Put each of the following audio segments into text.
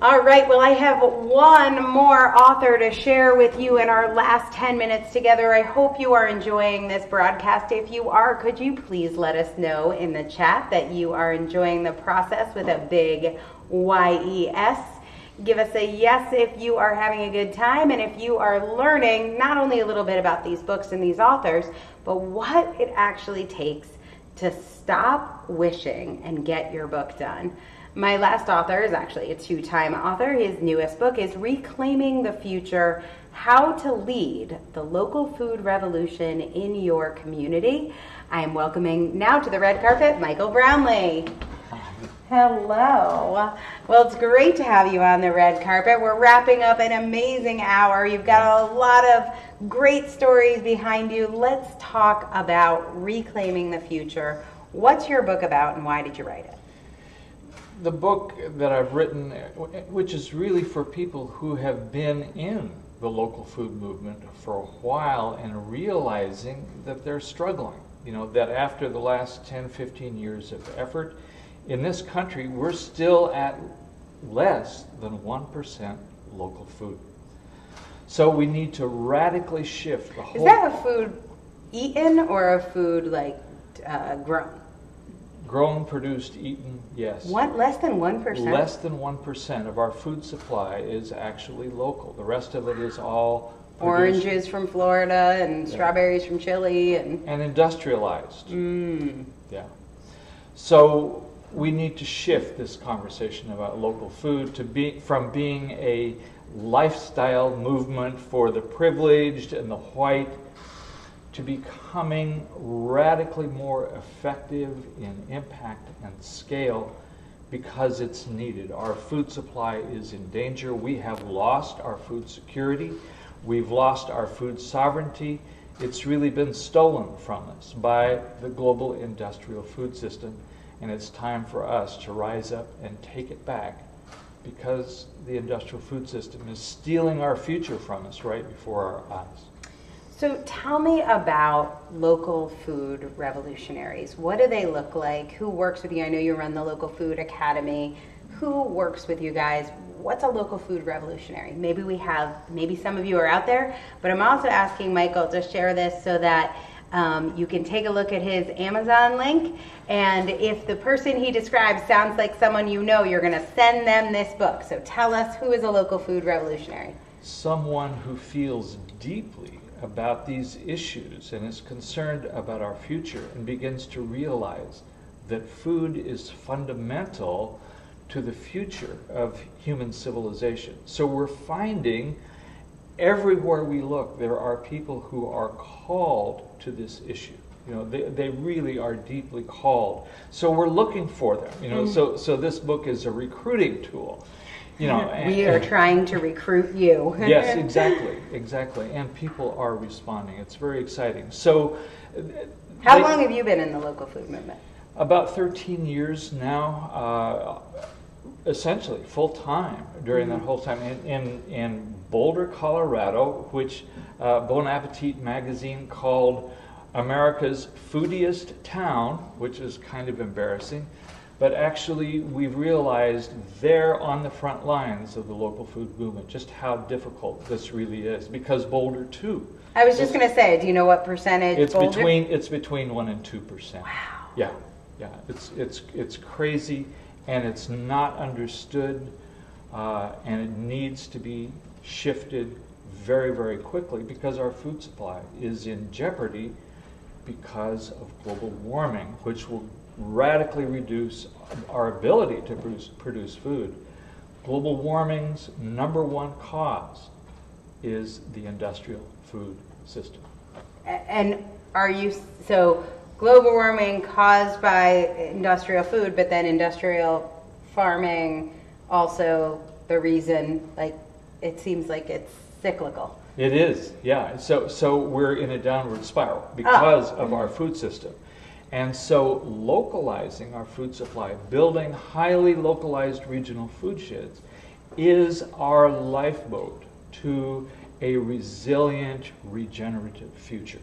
All right, well, I have one more author to share with you in our last 10 minutes together. I hope you are enjoying this broadcast. If you are, could you please let us know in the chat that you are enjoying the process with a big YES. Give us a yes if you are having a good time and if you are learning not only a little bit about these books and these authors, but what it actually takes to stop wishing and get your book done. My last author is actually a two-time author. His newest book is Reclaiming the Future, How to Lead the Local Food Revolution in Your Community. I am welcoming now to the red carpet, Michael Brownlee. Hello. Well, it's great to have you on the red carpet. We're wrapping up an amazing hour. You've got a lot of great stories behind you. Let's talk about Reclaiming the Future. What's your book about and why did you write it? The book that I've written, which is really for people who have been in the local food movement for a while and realizing that they're struggling. You know, that after the last 10, 15 years of effort, in this country, we're still at less than 1% local food. So we need to radically shift the whole... Is that a food eaten or a food like grown? Grown, produced, eaten, yes. What, less than 1%? Less than 1% of our food supply is actually local. The rest of it is all produced. Oranges from Florida and strawberries from Chile and industrialized. Yeah. So we need to shift this conversation about local food to from being a lifestyle movement for the privileged and the white to becoming radically more effective in impact and scale because it's needed. Our food supply is in danger. We have lost our food security. We've lost our food sovereignty. It's really been stolen from us by the global industrial food system, and it's time for us to rise up and take it back because the industrial food system is stealing our future from us right before our eyes. So tell me about local food revolutionaries. What do they look like? Who works with you? I know you run the Local Food Academy. Who works with you guys? What's a local food revolutionary? Maybe some of you are out there, but I'm also asking Michael to share this so that you can take a look at his Amazon link, and if the person he describes sounds like someone you know, you're going to send them this book. So tell us, who is a local food revolutionary? Someone who feels deeply about these issues and is concerned about our future and begins to realize that food is fundamental to the future of human civilization. So we're finding everywhere we look, there are people who are called to this issue. You know, they really are deeply called. So we're looking for them. You know, so this book is a recruiting tool. You know, we are trying to recruit you. Yes, exactly. And people are responding. It's very exciting. So, how long have you been in the local food movement? About 13 years now. Essentially full time during that whole time in Boulder, Colorado, which Bon Appetit magazine called America's foodiest town, which is kind of embarrassing. But actually, we've realized there on the front lines of the local food movement just how difficult this really is, because Boulder too. I was just going to say, do you know what percentage? It's Boulder? It's between 1% and 2%. Wow. Yeah. It's crazy, and it's not understood, and it needs to be shifted very, very quickly because our food supply is in jeopardy because of global warming, which will radically reduce our ability to produce food. Global warming's number one cause is the industrial food system. And so global warming caused by industrial food, but then industrial farming also the reason, like, it seems like it's cyclical. It is, yeah. So we're in a downward spiral because of our food system. And so localizing our food supply, building highly localized regional food sheds is our lifeboat to a resilient, regenerative future.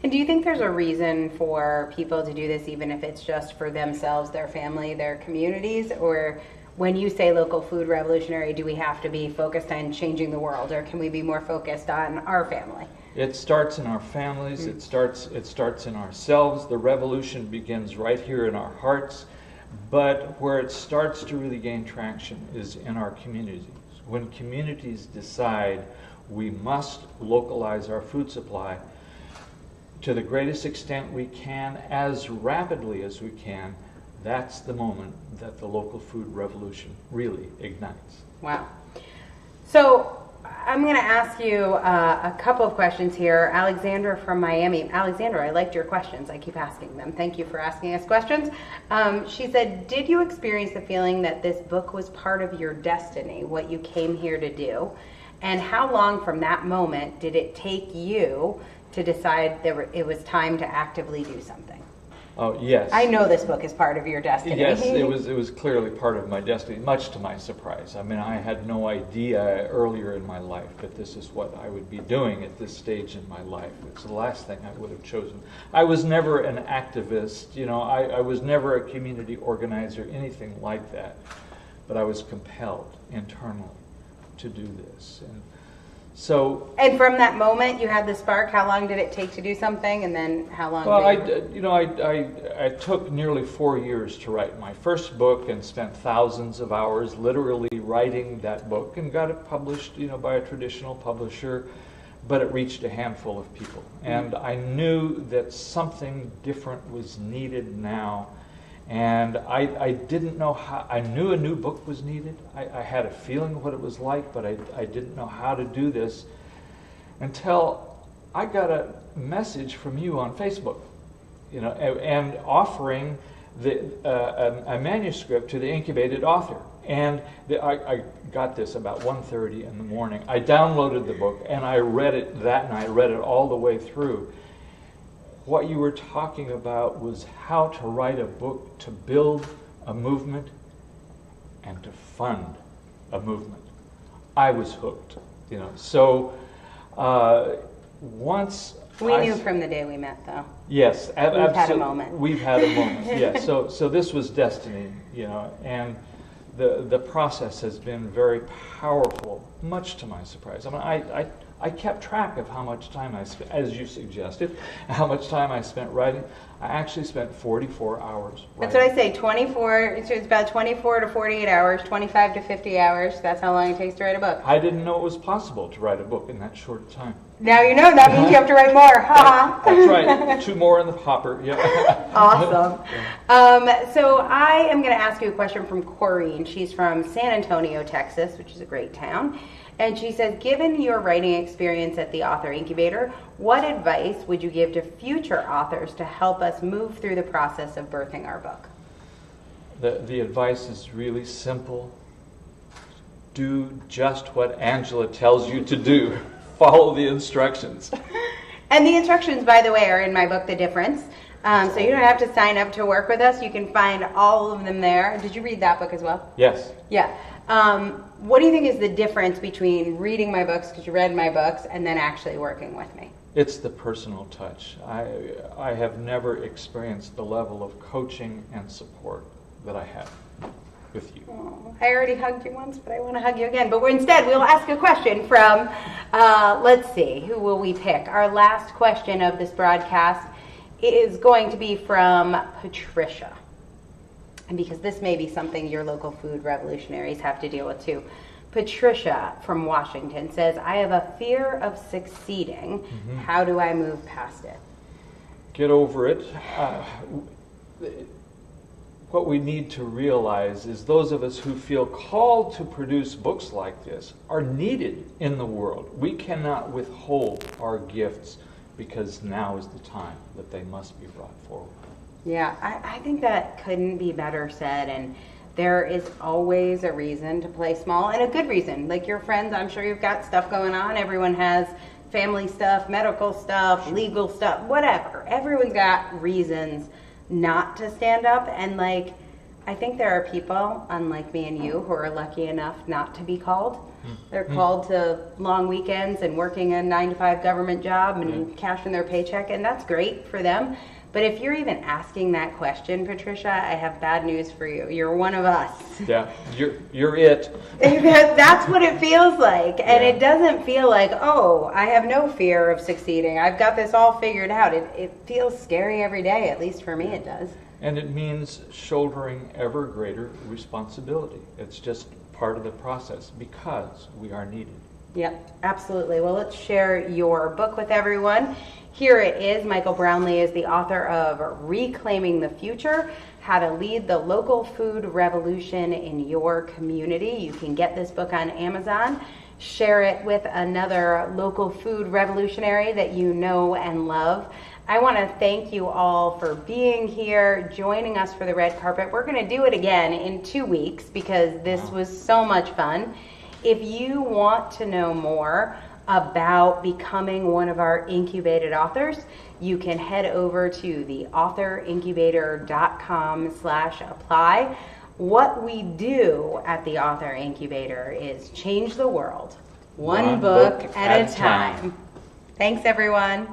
And do you think there's a reason for people to do this, even if it's just for themselves, their family, their communities, or when you say local food revolutionary, do we have to be focused on changing the world, or can we be more focused on our family? It starts in our families. It starts in ourselves. The revolution begins right here in our hearts. But where it starts to really gain traction is in our communities. When communities decide we must localize our food supply to the greatest extent we can, as rapidly as we can, that's the moment that the local food revolution really ignites. Wow. So I'm going to ask you a couple of questions here. Alexandra from Miami. Alexandra, I liked your questions. I keep asking them. Thank you for asking us questions. She said, did you experience the feeling that this book was part of your destiny, what you came here to do? And how long from that moment did it take you to decide it was time to actively do something? Oh, yes. I know this book is part of your destiny. Yes, it was clearly part of my destiny, much to my surprise. I mean, I had no idea earlier in my life that this is what I would be doing at this stage in my life. It's the last thing I would have chosen. I was never an activist, I was never a community organizer, anything like that. But I was compelled internally to do this. And from that moment, you had the spark. How long did it take to do something, and then how long? Well, I took nearly 4 years to write my first book, and spent thousands of hours literally writing that book, and got it published, by a traditional publisher. But it reached a handful of people, and I knew that something different was needed now. And I didn't know how. I knew a new book was needed. I had a feeling of what it was like, but I didn't know how to do this until I got a message from you on Facebook, and offering a manuscript to the incubated author. And I got this about 1:30 in the morning. I downloaded the book and I read it that night. I read it all the way through. What you were talking about was how to write a book to build a movement and to fund a movement. I was hooked, So once we knew from the day we met, though. Yes, we've had a moment. We've had a moment. Yes. So this was destiny, and the process has been very powerful, much to my surprise. I mean, I kept track of how much time I spent, as you suggested, how much time I spent writing. I actually spent 44 hours writing. That's what I say, 24, it's about 24 to 48 hours, 25 to 50 hours. That's how long it takes to write a book. I didn't know it was possible to write a book in that short time. Now you know, that means you have to write more. That's right. 2 more in the hopper. Yeah. Awesome. So I am going to ask you a question from Corrine. She's from San Antonio, Texas, which is a great town. And she says, given your writing experience at the Author Incubator, what advice would you give to future authors to help us move through the process of birthing our book? The advice is really simple. Do just what Angela tells you to do. Follow the instructions. And the instructions, by the way, are in my book, The Difference. So you don't have to sign up to work with us. You can find all of them there. Did you read that book as well? Yes. Yeah. What do you think is the difference between reading my books, because you read my books, and then actually working with me? It's the personal touch. I have never experienced the level of coaching and support that I have with you. Oh, I already hugged you once, but I want to hug you again. But instead, we'll ask a question from, let's see, who will we pick? Our last question of this broadcast is going to be from Patricia. And because this may be something your local food revolutionaries have to deal with too. Patricia from Washington says, I have a fear of succeeding. Mm-hmm. How do I move past it? Get over it. What we need to realize is those of us who feel called to produce books like this are needed in the world. We cannot withhold our gifts because now is the time that they must be brought forward. Yeah, I think that couldn't be better said, and there is always a reason to play small, and a good reason. Like your friends, I'm sure you've got stuff going on. Everyone has family stuff, medical stuff, legal stuff, whatever. Everyone's got reasons not to stand up, and I think there are people, unlike me and you, who are lucky enough not to be called. They're called to long weekends and working a 9-to-5 government job and cashing their paycheck, and that's great for them. But if you're even asking that question, Patricia, I have bad news for you. You're one of us. Yeah, you're it. That's what it feels like. And Yeah. it doesn't feel like, oh, I have no fear of succeeding. I've got this all figured out. It feels scary every day, at least for me it does. And it means shouldering ever greater responsibility. It's just part of the process because we are needed. Yep, absolutely. Well, let's share your book with everyone. Here it is. Michael Brownlee is the author of Reclaiming the Future, How to Lead the Local Food Revolution in Your Community. You can get this book on Amazon. Share it with another local food revolutionary that you know and love. I want to thank you all for being here, joining us for the red carpet. We're going to do it again in 2 weeks because this was so much fun. If you want to know more about becoming one of our incubated authors, you can head over to theauthorincubator.com/apply. What we do at the Author Incubator is change the world one book at a time. Thanks, everyone.